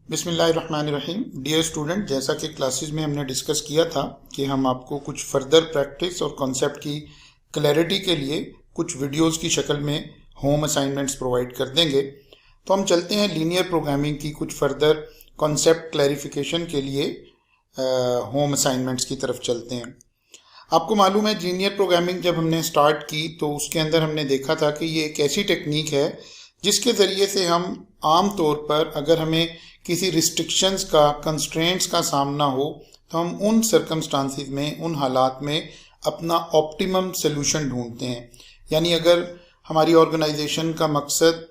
बिस्मिल्लाहिर्रहमानिर्रहीम। Dear student, जैसा कि क्लासेस में हमने डिस्कस किया था कि हम आपको कुछ फर्दर प्रैक्टिस और कॉन्सेप्ट की क्लैरिटी के लिए कुछ वीडियोस की शक्ल में होम असाइनमेंट्स प्रोवाइड कर देंगे। तो हम चलते हैं लीनियर प्रोग्रामिंग की कुछ फर्दर कॉन्सेप्ट क्लैरिफिकेशन के लिए होम असाइनमेंट्स की तरफ चलते हैं। आपको मालूम है, लीनियर प्रोग्रामिंग जब हमने स्टार्ट की तो उसके अंदर हमने देखा था कि ये एक ऐसी टेक्निक है जिसके ज़रिए से हम आम तौर पर अगर हमें किसी रिस्ट्रिक्शंस का, कंस्ट्रेंट्स का सामना हो तो हम उन सर्कमस्टांसिस में, उन हालात में अपना ऑप्टिमम सोल्यूशन ढूंढते हैं। यानी अगर हमारी ऑर्गेनाइजेशन का मकसद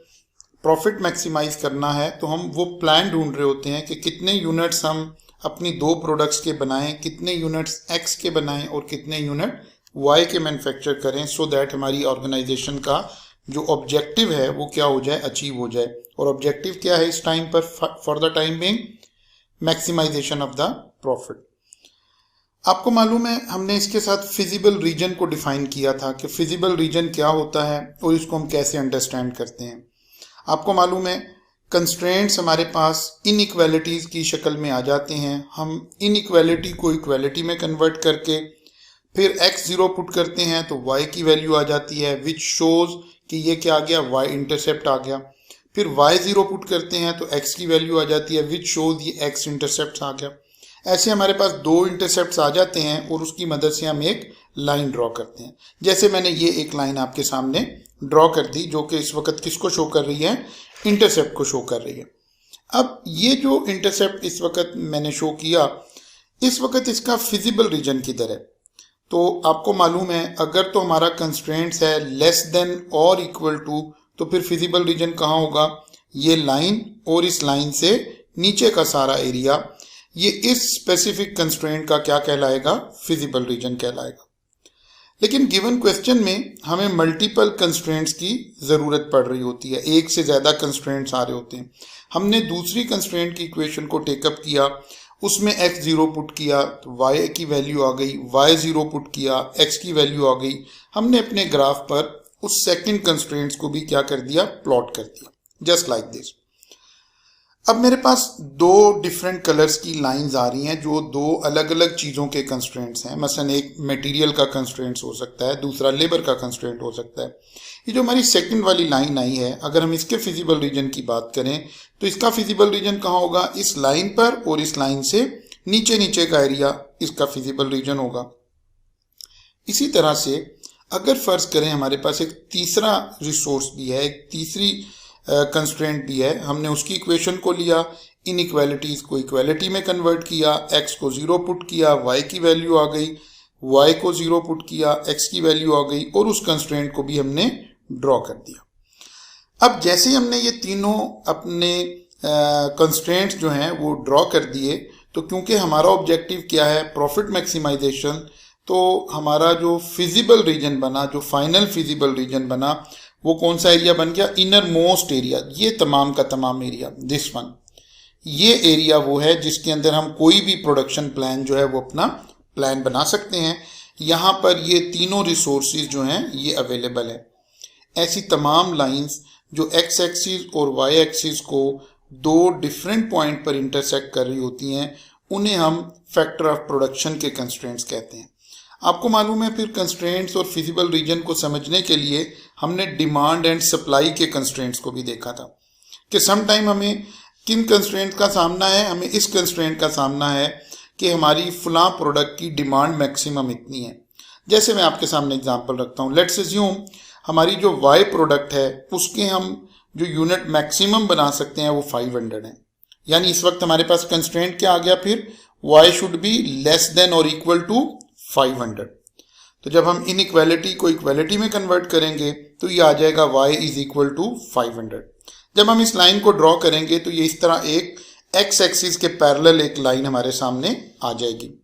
प्रॉफिट मैक्सिमाइज करना है तो हम वो प्लान ढूंढ रहे होते हैं कि कितने यूनिट्स हम अपनी दो प्रोडक्ट्स के बनाएं, कितने यूनिट्स एक्स के बनाएं और कितने यूनिट वाई के मैन्युफैक्चर करें, सो दैट हमारी ऑर्गेनाइजेशन का जो ऑब्जेक्टिव है वो क्या हो जाए, अचीव हो जाए। और ऑब्जेक्टिव क्या है इस टाइम पर? For the time being maximization of the profit. आपको मालूम है, हमने इसके साथ फिजिबल रीजन को डिफाइन किया था कि फिजिबल रीजन क्या होता है और इसको हम कैसे अंडरस्टैंड करते हैं। आपको मालूम है, कंस्ट्रेंट्स हमारे पास इनइक्वालिटीज की शक्ल में आ जाते हैं। हम इनइक्वालिटी को इक्वालिटी में कन्वर्ट करके फिर x0 पुट करते हैं तो y की वैल्यू आ जाती है, विच शोज कि ये क्या आ गया, y इंटरसेप्ट आ गया। फिर y0 पुट करते हैं तो x की वैल्यू आ जाती है, विच शोज ये x इंटरसेप्ट आ गया। ऐसे हमारे पास दो इंटरसेप्ट्स आ जाते हैं और उसकी मदद से हम एक लाइन ड्रॉ करते हैं। जैसे मैंने ये एक लाइन आपके सामने ड्रॉ कर दी जो कि इस वक्त किसको शो कर रही है, इंटरसेप्ट को शो कर रही है। अब ये जो इंटरसेप्ट इस वक्त मैंने शो किया, इस वक्त इसका फिजिबल रीजन किधर है? तो आपको मालूम है, अगर तो हमारा कंस्ट्रेंट्स है लेस देन और इक्वल टू, तो फिर फिजिबल रीजन कहाँ होगा? ये लाइन और इस लाइन से नीचे का सारा एरिया, ये इस स्पेसिफिक कंस्ट्रेंट का क्या कहलाएगा? फिजिबल रीजन कहलाएगा। लेकिन गिवन क्वेश्चन में हमें मल्टीपल कंस्ट्रेंट्स की ज़रूरत पड़ रही होती है, एक से ज़्यादा कंस्ट्रेंट्स आ रहे होते हैं। हमने दूसरी कंस्ट्रेंट की इक्वेशन को टेकअप किया, उसमें x0 पुट किया तो y की वैल्यू आ गई, y0 पुट किया x की वैल्यू आ गई। हमने अपने ग्राफ पर उस सेकंड कंस्ट्रेंट्स को भी क्या कर दिया, प्लॉट कर दिया, जस्ट लाइक दिस। अब मेरे पास दो डिफरेंट कलर्स की लाइंस आ रही हैं जो दो अलग अलग चीज़ों के कंस्ट्रेंट्स हैं। मसलन एक मटेरियल का कंस्ट्रेंट्स हो सकता है, दूसरा लेबर का कंस्ट्रेंट हो सकता है। ये जो हमारी सेकंड वाली लाइन आई है, अगर हम इसके फिजिबल रीजन की बात करें तो इसका फिजिबल रीजन कहाँ होगा? इस लाइन पर, और इस लाइन से नीचे नीचे का एरिया इसका फिजिबल रीजन होगा। इसी तरह से अगर फर्ज करें हमारे पास एक तीसरा रिसोर्स भी है, एक तीसरी कंस्ट्रेंट भी है, हमने उसकी इक्वेशन को लिया, इनइक्वालिटीज को इक्वालिटी में कन्वर्ट किया, x को 0 पुट किया, y की वैल्यू आ गई, y को 0 पुट किया, x की वैल्यू आ गई, और उस कंस्ट्रेंट को भी हमने ड्रॉ कर दिया। अब जैसे ही हमने ये तीनों अपने कंस्ट्रेंट्स जो हैं वो ड्रॉ कर दिए, तो क्योंकि हमारा ऑब्जेक्टिव क्या है, प्रॉफिट मैक्सिमाइजेशन, तो हमारा जो फिजिबल रीजन बना, जो फाइनल फिजिबल रीजन बना, वो कौन सा एरिया बन गया? Inner most area. ये तमाम का तमाम एरिया, दिस वन, ये एरिया वो है जिसके अंदर हम कोई भी प्रोडक्शन प्लान जो है वो अपना प्लान बना सकते हैं। यहाँ पर ये तीनों रिसोर्सेज जो हैं ये अवेलेबल है। ऐसी तमाम लाइंस जो एक्स एक्सिस और वाई एक्सिस को दो डिफरेंट पॉइंट पर इंटरसेक्ट कर रही होती हैं, उन्हें हम फैक्टर ऑफ प्रोडक्शन के कंस्ट्रेंट्स कहते हैं। आपको मालूम है, फिर कंस्ट्रेंट्स और फिजिबल रीजन को समझने के लिए हमने डिमांड एंड सप्लाई के कंस्ट्रेंट्स को भी देखा था कि सम टाइम हमें किन कंस्ट्रेंट का सामना है, हमें इस कंस्ट्रेंट का सामना है कि हमारी फलां प्रोडक्ट की डिमांड मैक्सिमम इतनी है। जैसे मैं आपके सामने एग्जांपल रखता हूँ, लेट्स अज्यूम हमारी जो वाई प्रोडक्ट है उसके हम जो यूनिट मैक्सिमम बना सकते हैं वो 500 है। यानी इस वक्त हमारे पास कंस्ट्रेंट क्या आ गया? फिर y should be less than और इक्वल टू 500। तो जब हम इनइक्वालिटी को इक्वालिटी में कन्वर्ट करेंगे तो ये आ जाएगा y इज इक्वल टू 500। जब हम इस लाइन को ड्रॉ करेंगे तो ये इस तरह एक x एक्सिस के पैरेलल एक लाइन हमारे सामने आ जाएगी।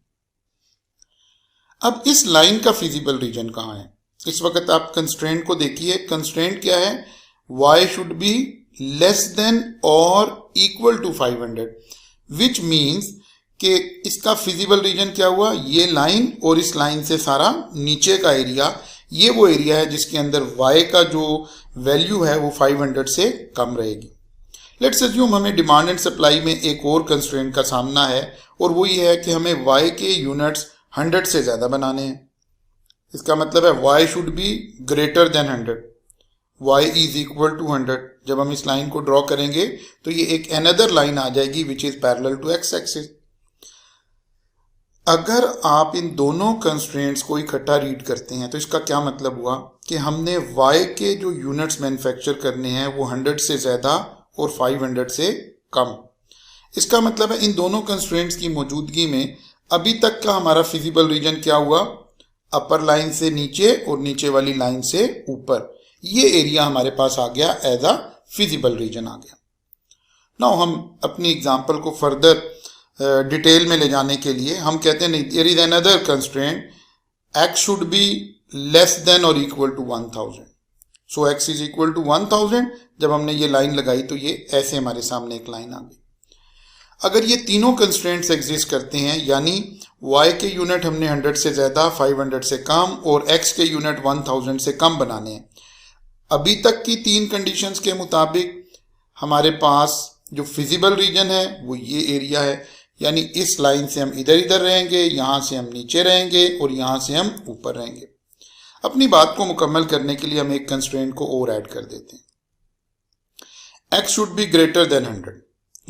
अब इस लाइन का फिजिबल रीजन कहाँ है? इस वक्त आप कंस्ट्रेंट को देखिए, कंस्ट्रेंट क्या है? y should be less than और इक्वल टू 500, विच मीन्स कि इसका फिजिबल रीजन क्या हुआ? ये लाइन और इस लाइन से सारा नीचे का एरिया, ये वो एरिया है जिसके अंदर y का जो वैल्यू है वो 500 से कम रहेगी। लेट्स अज्यूम हमें डिमांड एंड सप्लाई में एक और कंस्ट्रेंट का सामना है और वो ये है कि हमें y के यूनिट्स 100 से ज़्यादा बनाने हैं। इसका मतलब है y should be greater than 100, y is equal to 100। जब हम इस लाइन को ड्रॉ करेंगे तो ये एक अनदर लाइन आ जाएगी which is parallel to x axis. अगर आप इन दोनों कंस्ट्रेंट्स को इकट्ठा रीड करते हैं तो इसका क्या मतलब हुआ कि हमने y के जो यूनिट्स मैन्युफैक्चर करने हैं वो 100 से ज़्यादा और 500 से कम। इसका मतलब है इन दोनों कंस्ट्रेंट्स की मौजूदगी में अभी तक का हमारा फिजिबल रीजन क्या हुआ, अपर लाइन से नीचे और नीचे वाली लाइन से ऊपर। ये एरिया हमारे पास आ गया एज अ फिजिबल रीजन आ गया। नाउ हम अपनी एग्जांपल को फर्दर डिटेल में ले जाने के लिए हम कहते हैं नहीं, there is another constraint, x should be less than और equal to 1000। So x is equal to 1000। जब हमने ये लाइन लगाई तो ये ऐसे हमारे सामने एक लाइन आ गई। अगर ये तीनों कंस्ट्रेंट्स एग्जिस्ट करते हैं, यानी y के यूनिट हमने 100 से ज़्यादा, 500 से कम और x के यूनिट 1000 से कम बनाने हैं, अभी तक की तीन कंडीशंस के मुताबिक हमारे पास जो फिजिबल रीजन है वो ये एरिया है। यानी इस लाइन से हम इधर इधर रहेंगे, यहाँ से हम नीचे रहेंगे और यहाँ से हम ऊपर रहेंगे। अपनी बात को मुकम्मल करने के लिए हम एक कंस्ट्रेंट को और ऐड कर देते हैं। x should be greater than 100,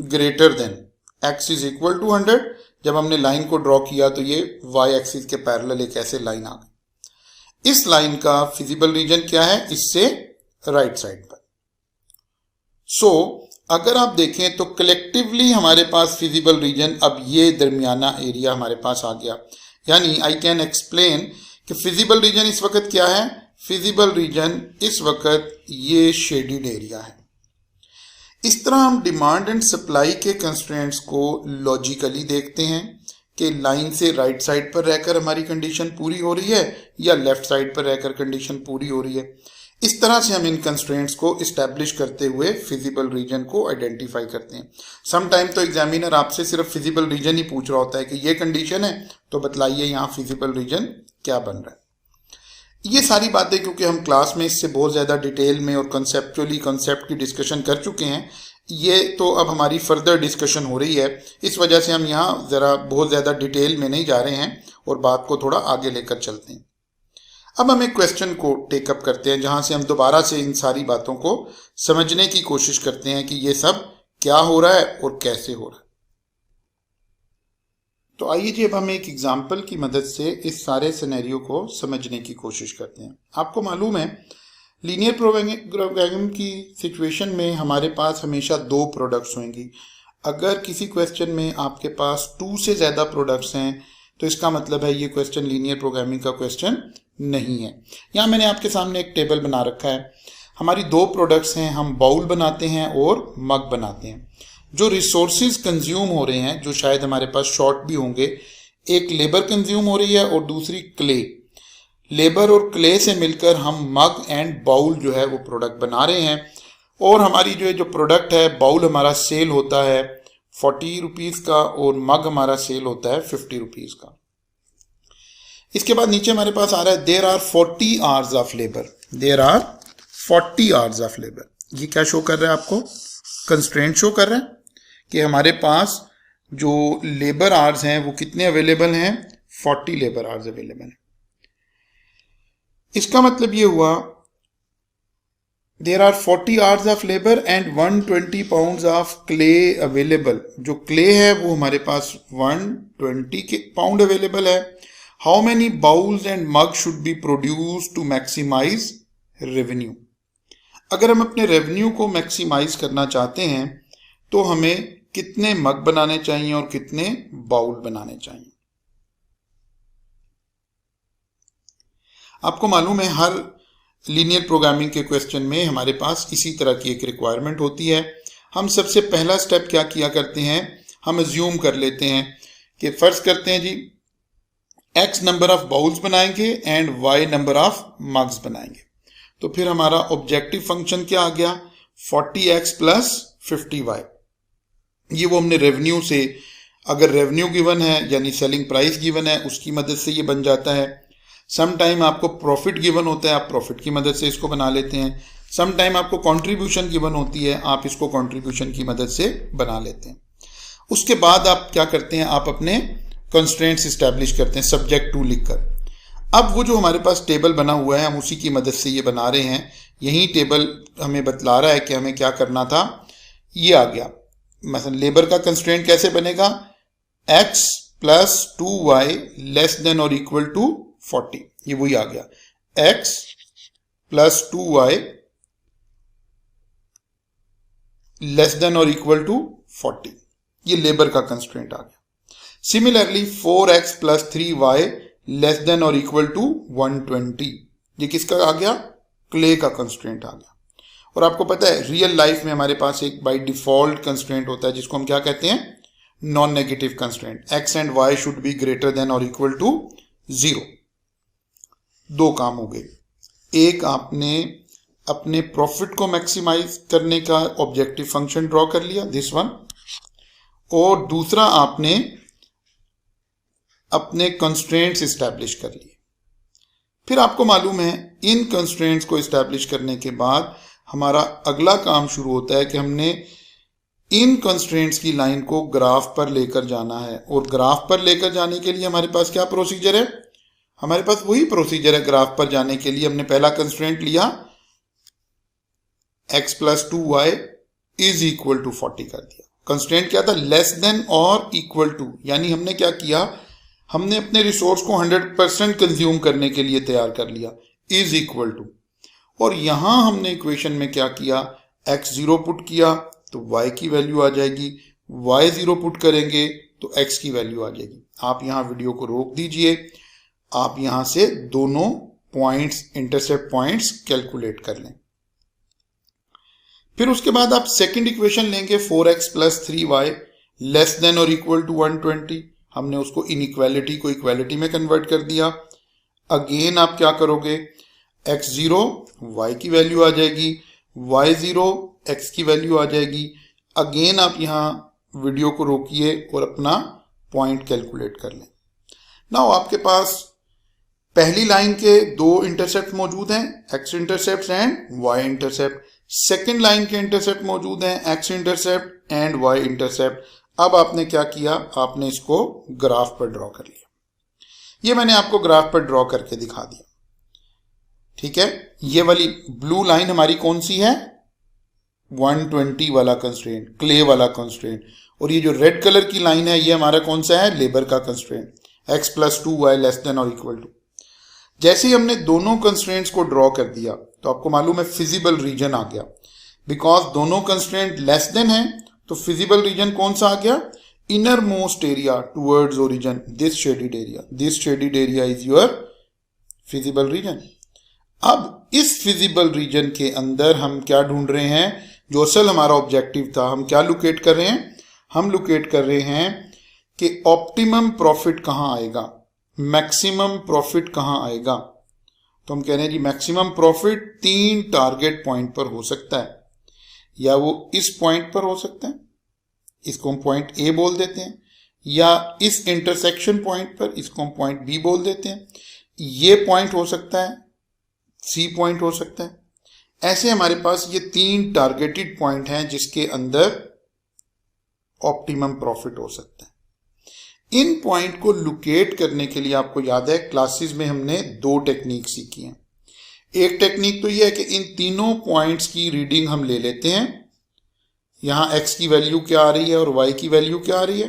greater than x is equal to 100। जब हमने लाइन को ड्रॉ किया तो ये y एक्सिस के पैरेलल एक ऐसे लाइन आ गई। इस लाइन का फिजिबल रीजन क्या है, इससे राइट साइड पर। सो अगर आप देखें तो कलेक्टिवली हमारे पास फिजिबल रीजन अब ये दरमियाना एरिया हमारे पास आ गया। यानी आई कैन एक्सप्लेन कि फिजिबल रीजन इस वक्त क्या है, फिजिबल रीजन इस वक्त ये शेडिड एरिया है। इस तरह हम डिमांड एंड सप्लाई के कंस्ट्रेंट्स को लॉजिकली देखते हैं कि लाइन से राइट साइड पर रहकर हमारी कंडीशन पूरी हो रही है या लेफ्ट साइड पर रहकर कंडीशन पूरी हो रही है। इस तरह से हम इन कंस्ट्रेंट्स को इस्टेब्लिश करते हुए फिजिबल रीजन को आइडेंटिफाई करते हैं। सम टाइम तो एग्जामिनर आपसे सिर्फ फिजिबल रीजन ही पूछ रहा होता है कि ये कंडीशन है तो बतलाइए यहाँ फिजिबल रीजन क्या बन रहा है। ये सारी बातें क्योंकि हम क्लास में इससे बहुत ज़्यादा डिटेल में और कंसेप्चुअली कंसेप्ट की डिस्कशन कर चुके हैं, ये तो अब हमारी फर्दर डिस्कशन हो रही है। इस वजह से हम यहाँ ज़रा बहुत ज़्यादा डिटेल में नहीं जा रहे हैं और बात को थोड़ा आगे लेकर चलते हैं। अब हम एक क्वेश्चन को टेकअप करते हैं जहां से हम दोबारा से इन सारी बातों को समझने की कोशिश करते हैं कि ये सब क्या हो रहा है और कैसे हो रहा है। तो आइए जी अब हम एक एग्जाम्पल की मदद से इस सारे सिनेरियो को समझने की कोशिश करते हैं। आपको मालूम है लीनियर प्रोग्रामिंग की सिचुएशन में हमारे पास हमेशा दो प्रोडक्ट्स होंगी। अगर किसी क्वेश्चन में आपके पास 2 से ज़्यादा प्रोडक्ट्स हैं तो इसका मतलब है ये क्वेश्चन लीनियर प्रोग्रामिंग का क्वेश्चन नहीं है। यहाँ मैंने आपके सामने एक टेबल बना रखा है। हमारी दो प्रोडक्ट्स हैं, हम बाउल बनाते हैं और मग बनाते हैं। जो रिसोर्सेज कंज्यूम हो रहे हैं, जो शायद हमारे पास शॉर्ट भी होंगे, एक लेबर कंज्यूम हो रही है और दूसरी क्ले। लेबर और क्ले से मिलकर हम मग एंड बाउल जो है वो प्रोडक्ट बना रहे हैं। और हमारी जो प्रोडक्ट है, बाउल हमारा सेल होता है 40 रुपीज़ का और मग हमारा सेल होता है 50 रुपीज़ का। इसके बाद नीचे हमारे पास आ रहा है there are 40 hours of labour, there are 40 hours of labour. ये क्या शो कर रहा है आपको, कंस्ट्रेंट शो कर रहा है कि हमारे पास जो लेबर आवर्स हैं वो कितने अवेलेबल हैं, 40 लेबर आवर्स अवेलेबल हैं। इसका मतलब ये हुआ there are 40 hours of labour and 120 pounds of clay available. जो क्ले है वो हमारे पास 120 पाउंड अवेलेबल है। How many bowls and mug should be produce to maximize revenue. अगर हम अपने रेवेन्यू को मैक्सिमाइज करना चाहते हैं तो हमें कितने मग बनाने चाहिए और कितने बाउल बनाने चाहिए। आपको मालूम है हर लीनियर प्रोग्रामिंग के क्वेश्चन में हमारे पास इसी तरह की एक रिक्वायरमेंट होती है। हम सबसे पहला स्टेप क्या किया करते हैं, हम अज्यूम कर लेते हैं कि फर्ज करते हैं जी x नंबर ऑफ बाउल्स बनाएंगे and y number of mugs बनाएंगे। तो फिर हमारा ऑब्जेक्टिव फंक्शन क्या आ गया, 40x प्लस 50y। ये वो हमने रेवेन्यू से, अगर रेवेन्यू गिवन है यानी सेलिंग प्राइस गिवन है उसकी मदद से ये बन जाता है। सम टाइम आपको प्रॉफिट गिवन होता है, आप प्रॉफिट की मदद से इसको बना लेते हैं। सम टाइम आपको कंट्रीब्यूशन गिवन होती है, आप इसको कंट्रीब्यूशन की मदद से बना लेते हैं। उसके बाद आप क्या करते हैं, आप अपने कंस्ट्रेंट्स इस्टेब्लिश करते हैं सब्जेक्ट टू लिखकर। अब वो जो हमारे पास टेबल बना हुआ है हम उसी की मदद से ये बना रहे हैं। यही टेबल हमें बतला रहा है कि हमें क्या करना था। ये आ गया, मतलब लेबर का कंस्ट्रेंट कैसे बनेगा, x plus 2y less than और इक्वल टू 40। ये वही आ गया, x plus 2y less than और इक्वल टू 40। ये लेबर का कंस्ट्रेंट आ गया। Similarly 4x plus 3y less than और इक्वल टू 120। ये किसका आ गया, क्ले का कंस्ट्रेंट आ गया। और आपको पता है रियल लाइफ में हमारे पास एक बाय डिफॉल्ट कंस्ट्रेंट होता है जिसको हम क्या कहते हैं, non negative constraint. x and y should be greater then और इक्वल टू 0। दो काम हो गए, एक आपने अपने प्रॉफिट को मैक्सिमाइज करने का ऑब्जेक्टिव फंक्शन ड्रॉ कर लिया, दिस वन, और दूसरा आपने अपने कंस्ट्रेंट्स इस्टेब्लिश कर लिए। फिर आपको मालूम है इन कंस्ट्रेंट्स को इस्टेब्लिश करने के बाद हमारा अगला काम शुरू होता है कि हमने इन कंस्ट्रेंट्स की लाइन को ग्राफ पर लेकर जाना है। और ग्राफ पर लेकर जाने के लिए हमारे पास क्या प्रोसीजर है, हमारे पास वही प्रोसीजर है। ग्राफ पर जाने के लिए हमने पहला कंस्ट्रेंट लिया, x plus 2y is equal to 40 कर दिया। कंस्ट्रेंट क्या था, लेस देन और इक्वल टू, यानी हमने क्या किया, हमने अपने रिसोर्स को 100% कंज्यूम करने के लिए तैयार कर लिया, इज इक्वल टू। और यहां हमने इक्वेशन में क्या किया, x 0 पुट किया तो y की वैल्यू आ जाएगी, y 0 पुट करेंगे तो x की वैल्यू आ जाएगी। आप यहां वीडियो को रोक दीजिए, आप यहां से दोनों पॉइंट्स, इंटरसेप्ट पॉइंट्स कैलकुलेट कर लें। फिर उसके बाद आप सेकंड इक्वेशन लेंगे, 4x plus 3y less than और इक्वल टू 120। हमने उसको इनइक्वालिटी को इक्वालिटी में कन्वर्ट कर दिया। अगेन आप क्या करोगे, x 0 y की वैल्यू आ जाएगी, y 0 x की वैल्यू आ जाएगी। अगेन आप यहां वीडियो को रोकिए और अपना पॉइंट कैलकुलेट कर लें। नाउ आपके पास पहली लाइन के दो इंटरसेप्ट मौजूद हैं, x intercept and y intercept. Second line के इंटरसेप्ट मौजूद हैं, x intercept and y intercept. अब आपने क्या किया, आपने इसको ग्राफ पर ड्रॉ कर लिया। ये मैंने आपको ग्राफ पर ड्रॉ करके दिखा दिया, ठीक है। ये वाली ब्लू लाइन हमारी कौन सी है, 120 वाला कंस्ट्रेंट, क्ले वाला कंस्ट्रेंट। और ये जो रेड कलर की लाइन है ये हमारा कौन सा है, लेबर का constraint, x plus 2y less than और इक्वल टू। जैसे ही हमने दोनों कंस्ट्रेंट्स को ड्रॉ कर दिया तो आपको मालूम है फिजिबल रीजन आ गया। बिकॉज दोनों कंस्ट्रेंट लेस देन है तो फिजिबल रीजन कौन सा आ गया, inner most area towards origin, this shaded area, this shaded area is your feasible region. अब इस फिजिबल रीजन के अंदर हम क्या ढूंढ रहे हैं, जो असल हमारा ऑब्जेक्टिव था, हम क्या लोकेट कर रहे हैं, हम लोकेट कर रहे हैं कि ऑप्टिमम प्रॉफिट कहां आएगा, मैक्सिमम प्रॉफिट कहां आएगा। तो हम कह रहे हैं जी मैक्सिमम प्रॉफिट 3 टारगेट पॉइंट पर हो सकता है, या वो इस पॉइंट पर हो सकता है, इसको हम पॉइंट ए बोल देते हैं, या इस इंटरसेक्शन पॉइंट पर, इसको हम पॉइंट बी बोल देते हैं। ये पॉइंट हो सकता है, सी पॉइंट हो सकता है। ऐसे हमारे पास ये 3 टारगेटेड पॉइंट हैं जिसके अंदर ऑप्टिमम प्रॉफिट हो सकता है। इन पॉइंट को लोकेट करने के लिए आपको याद है क्लासेस में हमने 2 टेक्निक सीखी हैं। एक टेक्निक तो यह है कि इन तीनों पॉइंट्स की रीडिंग हम ले लेते हैं, यहां x की वैल्यू क्या आ रही है और y की वैल्यू क्या आ रही है,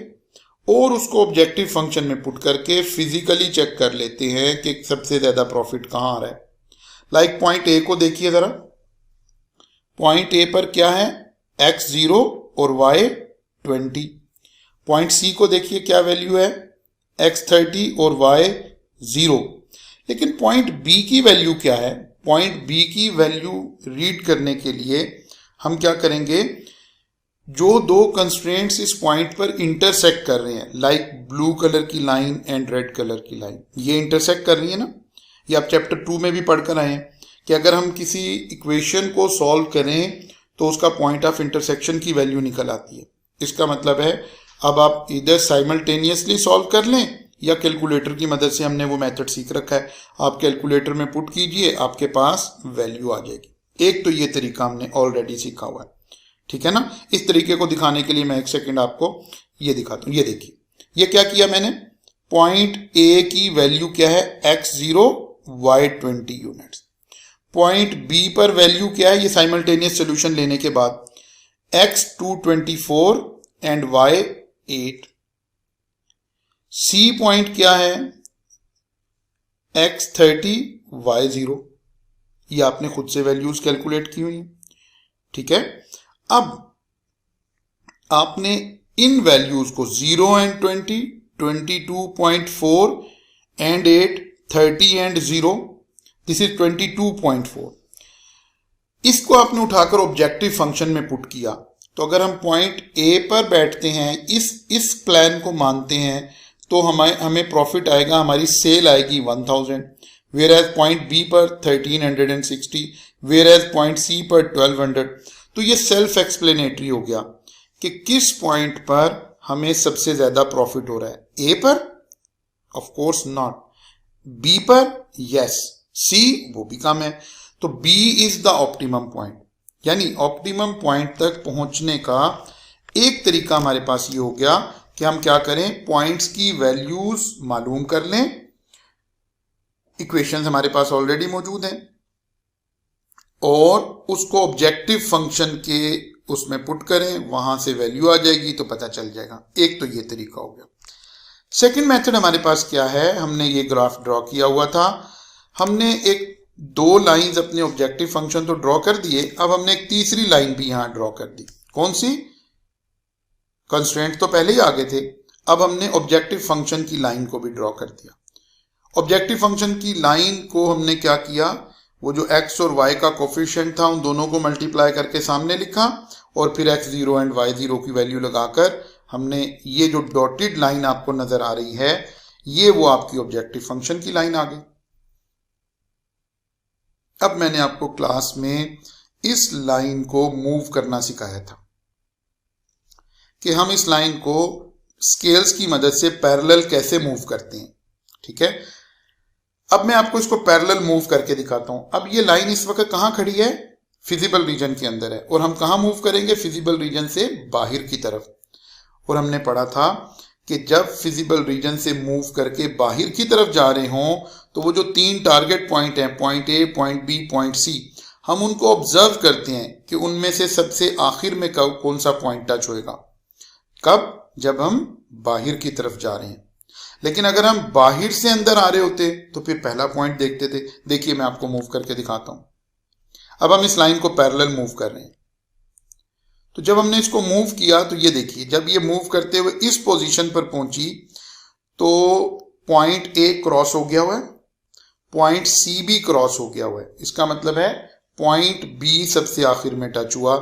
और उसको ऑब्जेक्टिव फंक्शन में पुट करके फिजिकली चेक कर लेते हैं कि सबसे ज्यादा प्रॉफिट कहां आ रहा है। लाइक पॉइंट ए को देखिए जरा, पॉइंट ए पर क्या है, x 0 और y 20। पॉइंट सी को देखिए क्या वैल्यू है, x 30 और y 0। लेकिन पॉइंट बी की वैल्यू क्या है, पॉइंट बी की वैल्यू रीड करने के लिए हम क्या करेंगे, जो 2 कंस्ट्रेंट्स इस पॉइंट पर इंटरसेक्ट कर रहे हैं, लाइक ब्लू कलर की लाइन एंड रेड कलर की लाइन, ये इंटरसेक्ट कर रही है ना। ये आप चैप्टर 2 में भी पढ़कर आए हैं कि अगर हम किसी इक्वेशन को सॉल्व करें तो उसका पॉइंट ऑफ इंटरसेक्शन की वैल्यू निकल आती है। इसका मतलब है अब आप इधर साइमल्टेनियसली सॉल्व कर लें या कैलकुलेटर की मदद से, हमने वो मेथड सीख रखा है, आप कैलकुलेटर में पुट कीजिए, आपके पास वैल्यू आ जाएगी। एक तो ये तरीका हमने ऑलरेडी सीखा हुआ है, ठीक है ना। इस तरीके को दिखाने के लिए मैं एक सेकंड आपको ये दिखाता हूं। ये देखिए, ये क्या किया मैंने, पॉइंट ए की वैल्यू क्या है x0 y 20 units, point b पर वैल्यू क्या है, ये साइमल्टेनियस सोल्यूशन लेने के बाद x2 24 and y 8, C point क्या है x30 y 0, ये आपने खुद से वैल्यूज कैलकुलेट की हुई है, ठीक है। अब आपने इन वैल्यूज को 0 and 20, 22.4 and 8, 30 and 0, this is 22.4, इसको आपने उठाकर ऑब्जेक्टिव फंक्शन में पुट किया। तो अगर हम पॉइंट ए पर बैठते हैं, इस प्लान को मानते हैं, तो हमें प्रॉफिट आएगा, हमारी सेल आएगी 1000, वेयर एज पॉइंट बी पर 1360, वेयर एज पॉइंट सी पर 1200। तो ये सेल्फ एक्सप्लेनेटरी हो गया कि किस पॉइंट पर हमें सबसे ज्यादा प्रॉफिट हो रहा है, ए पर ऑफ कोर्स नॉट, बी पर यस, सी वो भी कम है। तो b is the optimum point, यानी ऑप्टिमम पॉइंट तक पहुंचने का एक तरीका हमारे पास ये हो गया कि हम क्या करें, पॉइंट्स की वैल्यूज मालूम कर लें, इक्वेशंस हमारे पास ऑलरेडी मौजूद हैं, और उसको ऑब्जेक्टिव फंक्शन के उसमें पुट करें, वहां से वैल्यू आ जाएगी तो पता चल जाएगा। एक तो ये तरीका हो गया। सेकंड मेथड हमारे पास क्या है, हमने ये ग्राफ ड्रॉ किया हुआ था, हमने एक दो लाइंस अपने ऑब्जेक्टिव फंक्शन तो ड्रॉ कर दिए, अब हमने एक तीसरी लाइन भी यहां ड्रॉ कर दी। कौन सी, कंस्ट्रेंट तो पहले ही आगे थे, अब हमने ऑब्जेक्टिव फंक्शन की लाइन को भी ड्रॉ कर दिया। ऑब्जेक्टिव फंक्शन की लाइन को हमने क्या किया, वो जो x और y का कोफिशिएंट था उन दोनों को मल्टीप्लाई करके सामने लिखा, और फिर x0 एंड y0 की वैल्यू लगाकर हमने ये जो डॉटेड लाइन आपको नजर आ रही है, ये वो आपकी ऑब्जेक्टिव फंक्शन की लाइन आ गई। अब मैंने आपको क्लास में इस लाइन को मूव करना सिखाया था कि हम इस लाइन को स्केल्स की मदद से पैरेलल कैसे मूव करते हैं, ठीक है। अब मैं आपको इसको पैरेलल मूव करके दिखाता हूं। अब ये लाइन इस वक्त कहां खड़ी है, फिजिबल रीजन के अंदर है, और हम कहां मूव करेंगे, फिजिबल रीजन से बाहर की तरफ। और हमने पढ़ा था कि जब फिजिबल रीजन से मूव करके बाहर की तरफ जा रहे हों, तो वो जो तीन टारगेट पॉइंट हैं, point a, point b, point c, हम उनको ऑब्जर्व करते हैं कि उनमें से सबसे आखिर में कौन सा पॉइंट टच होएगा, कब, जब हम बाहर की तरफ जा रहे हैं। लेकिन अगर हम बाहर से अंदर आ रहे होते तो फिर पहला पॉइंट देखते थे। देखिए मैं आपको मूव करके दिखाता हूं। अब हम इस लाइन को पैरेलल मूव कर रहे हैं, तो जब हमने इसको मूव किया तो ये देखिए, जब ये मूव करते हुए इस पोजीशन पर पहुंची तो पॉइंट ए क्रॉस हो गया हुआ है, पॉइंट सी भी क्रॉस हो गया हुआ है। इसका मतलब है पॉइंट बी सबसे आखिर में टच हुआ,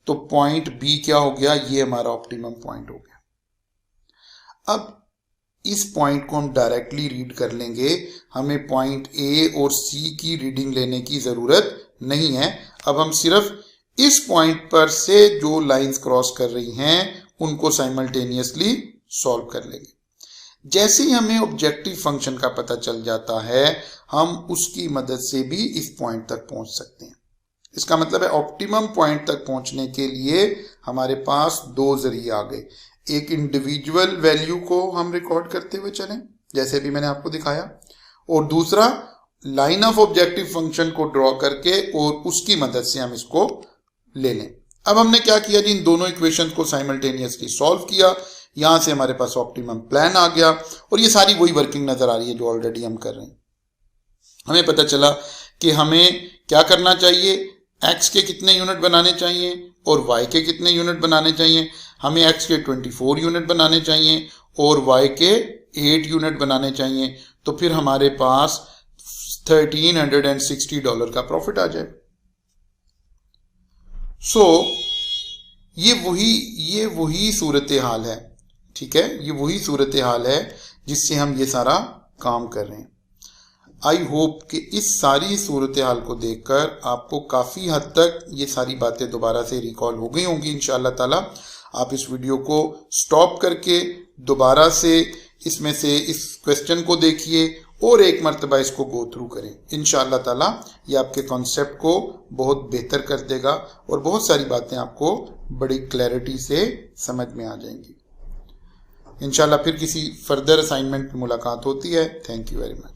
तो पॉइंट बी क्या हो गया, ये हमारा ऑप्टिमम पॉइंट हो गया। अब इस पॉइंट को हम डायरेक्टली रीड कर लेंगे, हमें पॉइंट ए और सी की रीडिंग लेने की जरूरत नहीं है। अब हम सिर्फ इस पॉइंट पर से जो लाइंस क्रॉस कर रही हैं उनको साइमल्टेनियसली सॉल्व कर लेंगे। जैसे ही हमें ऑब्जेक्टिव फंक्शन का पता चल जाता है, हम उसकी मदद से भी इस पॉइंट तक पहुंच सकते हैं। इसका मतलब है ऑप्टिमम पॉइंट तक पहुंचने के लिए हमारे पास दो जरिए आ गए। एक इंडिविजुअल वैल्यू को हम रिकॉर्ड करते हुए चलें, जैसे भी मैंने आपको दिखाया, और दूसरा लाइन ऑफ ऑब्जेक्टिव फंक्शन को ड्रॉ करके और उसकी मदद से हम इसको ले लें। अब हमने क्या किया जी, इन दोनों इक्वेशंस को साइमल्टेनियसली सॉल्व किया, यहां से हमारे पास ऑप्टिमम प्लान आ गया, और ये सारी वही वर्किंग नजर आ रही है जो ऑलरेडी हम कर रहे हैं। हमें पता चला कि हमें क्या करना चाहिए, x के कितने यूनिट बनाने चाहिए और y के कितने यूनिट बनाने चाहिए। हमें x के 24 यूनिट बनाने चाहिए और y के 8 यूनिट बनाने चाहिए, तो फिर हमारे पास $1360 का प्रॉफिट आ जाए। ये वही सूरत हाल है, ठीक है, ये वही सूरत हाल है जिससे हम ये सारा काम कर रहे हैं। आई होप कि इस सारी सूरत हाल को देखकर आपको काफ़ी हद तक ये सारी बातें दोबारा से रिकॉल हो गई होंगी इंशाअल्लाह ताला। आप इस वीडियो को स्टॉप करके दोबारा से इसमें से इस क्वेश्चन को देखिए और एक मरतबा इसको गो थ्रू करें। इंशाअल्लाह ताला ये आपके कॉन्सेप्ट को बहुत बेहतर कर देगा और बहुत सारी बातें आपको बड़ी क्लैरिटी से समझ में आ जाएंगी। इंशाअल्लाह फिर किसी फर्दर असाइनमेंट में मुलाकात होती है। Thank you very much.